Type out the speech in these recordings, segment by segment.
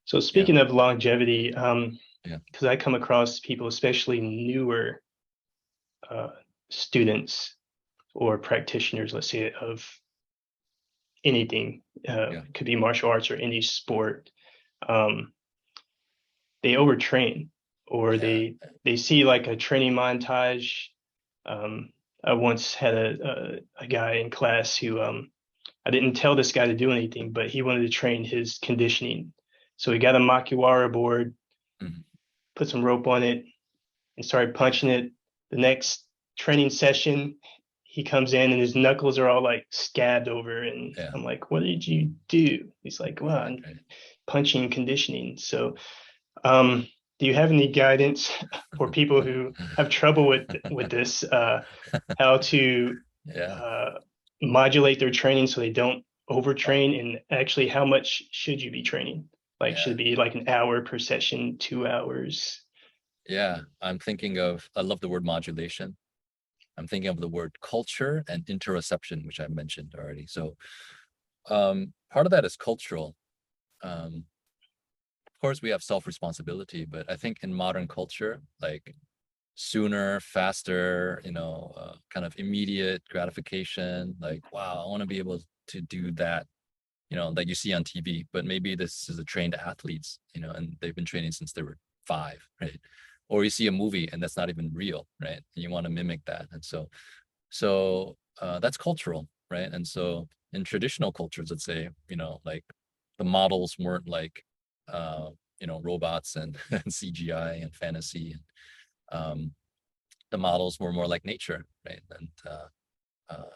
So Yeah. speaking of longevity, Yeah. because I come across people, especially newer uh, students or practitioners, let's say, of anything, Yeah. it could be martial arts or any sport, um, they overtrain or Yeah. they see like a training montage. Um, I once had a guy in class who I didn't tell this guy to do anything, but he wanted to train his conditioning. So he got a Makiwara board, Mhm. put some rope on it, and started punching it. The next training session, he comes in and his knuckles are all like scabbed over. And Yeah. I'm like, what did you do? He's like, well, Right. I'm Right. punching conditioning. So, um, do you have any guidance for people who have trouble with this, how to Yeah. uh, modulate their training so they don't overtrain, and actually how much should you be training? Like, should Yeah. it be like an hour per session, 2 hours? Yeah. I love the word modulation. I'm thinking of the word culture and interoception, which I mentioned already. So part of that is cultural. Of course, we have self-responsibility, but I think in modern culture, like sooner, faster, kind of immediate gratification, like, wow, I want to be able to do that, that you see on TV, but maybe this is a trained athletes, and they've been training since they were 5, right? Or you see a movie and that's not even real, right? And you want to mimic that. And so that's cultural, right? And so in traditional cultures, let's say, like the models weren't like, uh, robots and, and CGI and fantasy. Um, the models were more like nature, right? And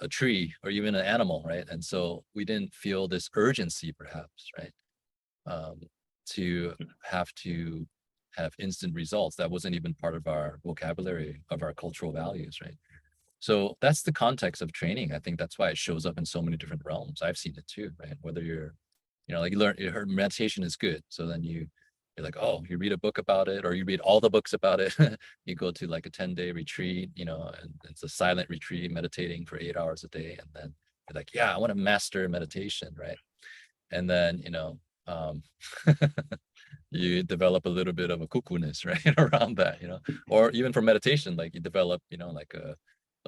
a tree or even an animal, right? And so we didn't feel this urgency, perhaps, right? Um, to have instant results. That wasn't even part of our vocabulary of our cultural values, right? So that's the context of training. I think that's why it shows up in so many different realms. I've seen it too, right? Whether you're, like you heard meditation is good. So then you're like, oh, you read a book about it, or you read all the books about it. You go to like a 10-day retreat, and it's a silent retreat, meditating for 8 hours a day. And then you're like, yeah, I want to master meditation, right? And then, um, you develop a little bit of a cuckoo-ness, right? Around that, or even for meditation, like you develop, like a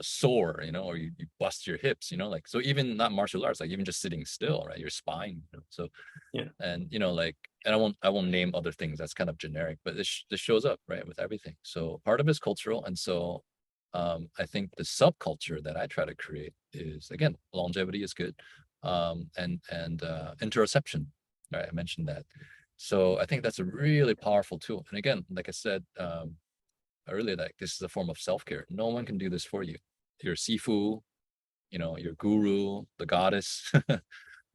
sore, or you bust your hips, like, so even not martial arts, like even just sitting still, right? Your spine, so, Yeah. and, like, and I won't name other things, that's kind of generic, but this shows up, right? With everything. So part of it is cultural. And so, I think the subculture that I try to create is, again, longevity is good. And interoception, right? I mentioned that. So I think that's a really powerful tool. And again, like I said earlier, that this is a form of self-care. No one can do this for you. Your Sifu, your guru, the goddess,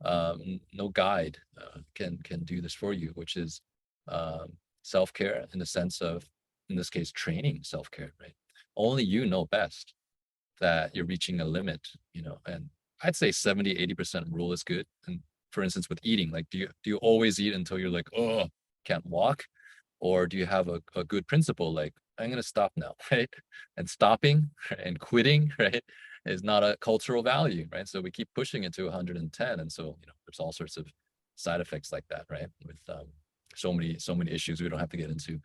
no guide can do this for you, which is self-care in the sense of, in this case, training self-care, right? Only you know best that you're reaching a limit, and I'd say 70-80% rule is good. And for instance, with eating, like, do you always eat until you're like, oh, can't walk? Or do you have a good principle, like, I'm going to stop now, right? And stopping and quitting, right, is not a cultural value, right? So we keep pushing it to 110. And so, there's all sorts of side effects like that, right? With so many issues we don't have to get into.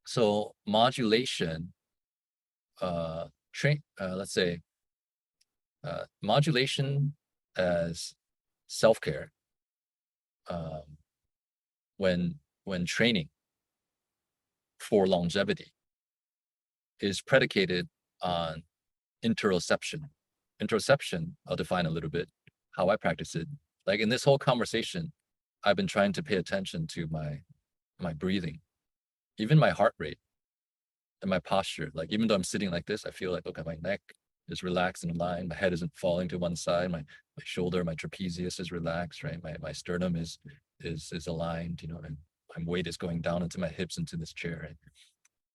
So modulation, let's say, modulation as self-care, um, when training for longevity, is predicated on interoception. Interoception, I'll define a little bit how I practice it. Like in this whole conversation, I've been trying to pay attention to my breathing, even my heart rate and my posture. Like even though I'm sitting like this, I feel like, okay, my neck is relaxed and aligned. My head isn't falling to one side. My shoulder, my trapezius is relaxed, right? My sternum is aligned, and my weight is going down into my hips into this chair, right?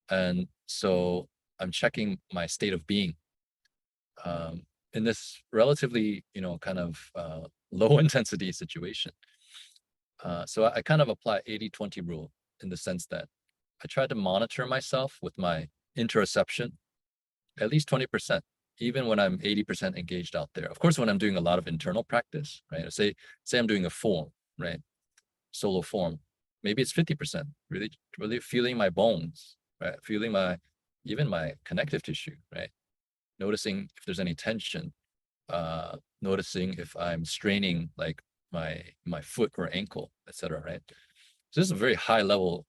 And so I'm checking my state of being in this relatively, kind of low intensity situation. So I kind of apply 80-20 rule in the sense that I try to monitor myself with my interoception at least 20%, even when I'm 80% engaged out there. Of course, when I'm doing a lot of internal practice, right? Say I'm doing a form, right? solo form, maybe it's 50%, really, really feeling my bones, right? Feeling even my connective tissue, right? Noticing if there's any tension, noticing if I'm straining like my foot or ankle, etc. Right? So this is a very high level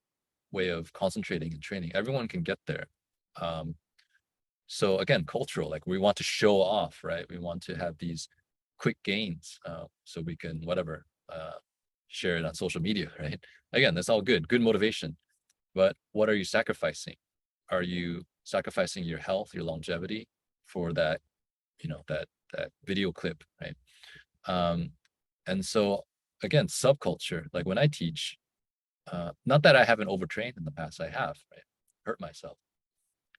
way of concentrating and training. Everyone can get there. So again, cultural, like we want to show off, right? We want to have these quick gains, so we can whatever share it on social media, right? Again, that's all good motivation. But what are you sacrificing? Are you sacrificing your health, your longevity for that, that video clip, right? And so again, subculture, like when I teach, not that I haven't overtrained in the past, I have, right? Hurt myself.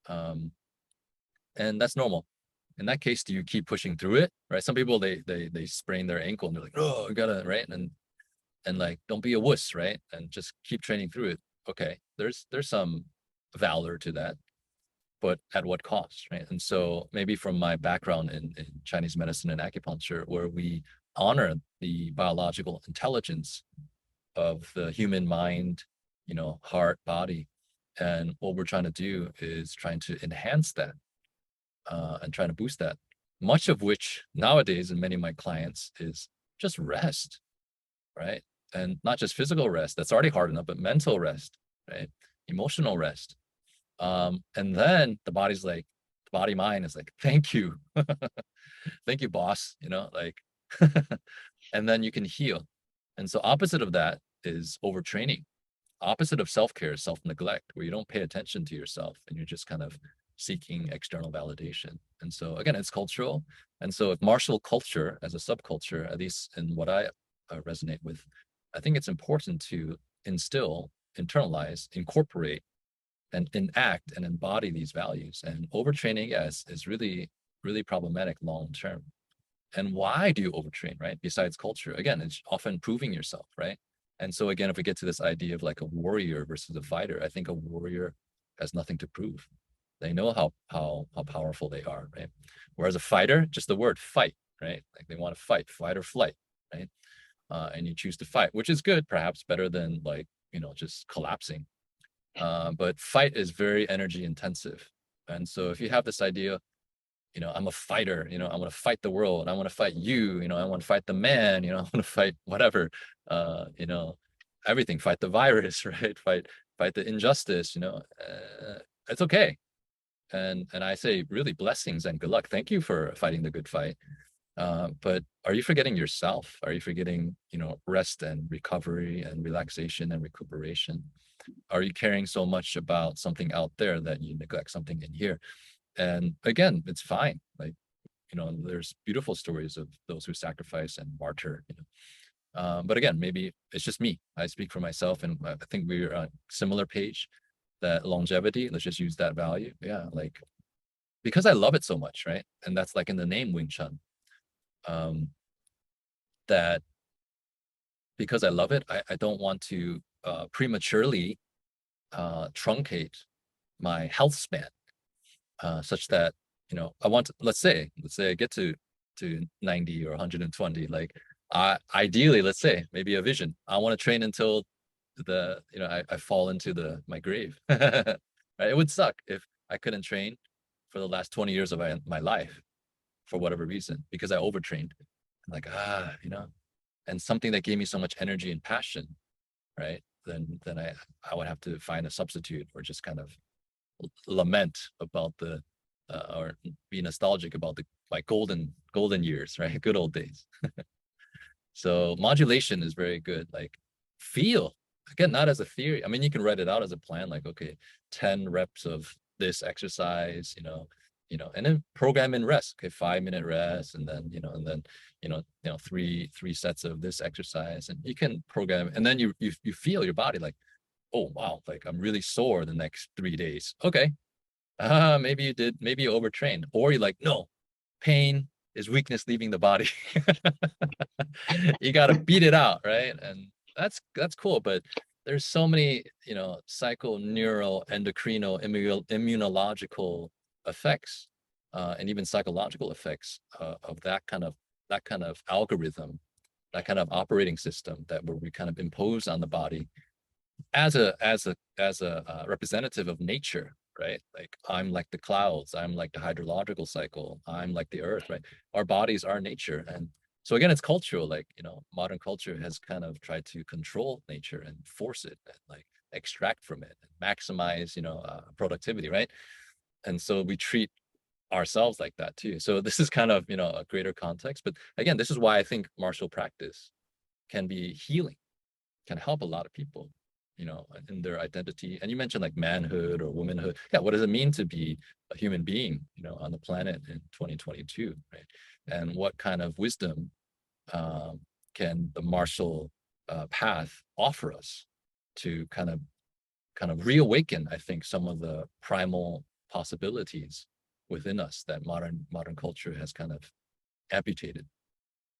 And that's normal. In that case, do you keep pushing through it, right? Some people they sprain their ankle and they're like, oh, I gotta, right? And like, don't be a wuss, right? And just keep training through it. Okay, there's some valor to that, but at what cost, right? And so maybe from my background in Chinese medicine and acupuncture, where we honor the biological intelligence of the human mind, heart, body, and what we're trying to do is trying to enhance that, and trying to boost that. Much of which nowadays in many of my clients is just rest, right? And not just physical rest, that's already hard enough, but mental rest, right? Emotional rest. And then the body mind is like, thank you. Thank you, boss, like, and then you can heal. And so opposite of that is overtraining. Opposite of self-care is self-neglect, where you don't pay attention to yourself and you're just kind of seeking external validation. And so again, it's cultural. And so if martial culture as a subculture, at least in what I resonate with, I think it's important to instill, internalize, incorporate, and enact and embody these values. And overtraining, yes, is really, really problematic long term. And why do you overtrain, right? Besides culture, again, it's often proving yourself, right? And so again, if we get to this idea of like a warrior versus a fighter, I think a warrior has nothing to prove. They know how powerful they are, right? Whereas a fighter, just the word fight, right? Like they want to fight or flight, right? And you choose to fight, which is good, perhaps better than like, just collapsing. But fight is very energy intensive. And so if you have this idea, I'm a fighter, I want to fight the world, I want to fight you, I want to fight the man, I want to fight whatever, everything, fight the virus, right? Fight the injustice, it's okay. And I say really blessings and good luck. Thank you for fighting the good fight. But are you forgetting yourself? Are you forgetting, rest and recovery and relaxation and recuperation? Are you caring so much about something out there that you neglect something in here? And again, it's fine. Like, there's beautiful stories of those who sacrifice and martyr, but again, maybe it's just me. I speak for myself, and I think we're on a similar page. That longevity, let's just use that value. Yeah, like, because I love it so much, right? And that's like in the name Wing Chun. That because I love it, I don't want to prematurely truncate my health span, such that I want to, let's say I get to 90 or 120, like ideally, let's say maybe a vision, I want to train until I fall into my grave. Right? It would suck if I couldn't train for the last 20 years of my life for whatever reason, because I overtrained. I'm like, and something that gave me so much energy and passion, right? Then I would have to find a substitute, or just kind of lament about or be nostalgic about my golden years, right? Good old days. So modulation is very good. Like, feel, again, not as a theory. I mean, you can write it out as a plan, like, okay, 10 reps of this exercise, and then program in rest. Okay, 5-minute rest, and then, three sets of this exercise, and you can program, and then you feel your body like, oh wow, like I'm really sore the next 3 days. Okay. Maybe you overtrained, or you're like, no, pain is weakness leaving the body. You got to beat it out, right? And that's cool, but there's so many, psychoneural, endocrino, immunological effects, and even psychological effects of that kind of algorithm that kind of operating system that we kind of impose on the body as a representative of nature, right? Like I'm like the clouds, I'm like the hydrological cycle, I'm like the earth, right? Our bodies are nature. And so again, it's cultural. Like, you know, modern culture has kind of tried to control nature and force it and like extract from it and maximize, you know, productivity, right? And so we treat ourselves like that too. So this is kind of, you know, a greater context. But again, this is why I think martial practice can be healing, can help a lot of people, you know, in their identity. And you mentioned like manhood or womanhood. Yeah, what does it mean to be a human being, you know, on the planet in 2022, right? And what kind of wisdom can the martial path offer us to kind of reawaken, I think, some of the primal possibilities within us that modern culture has kind of amputated.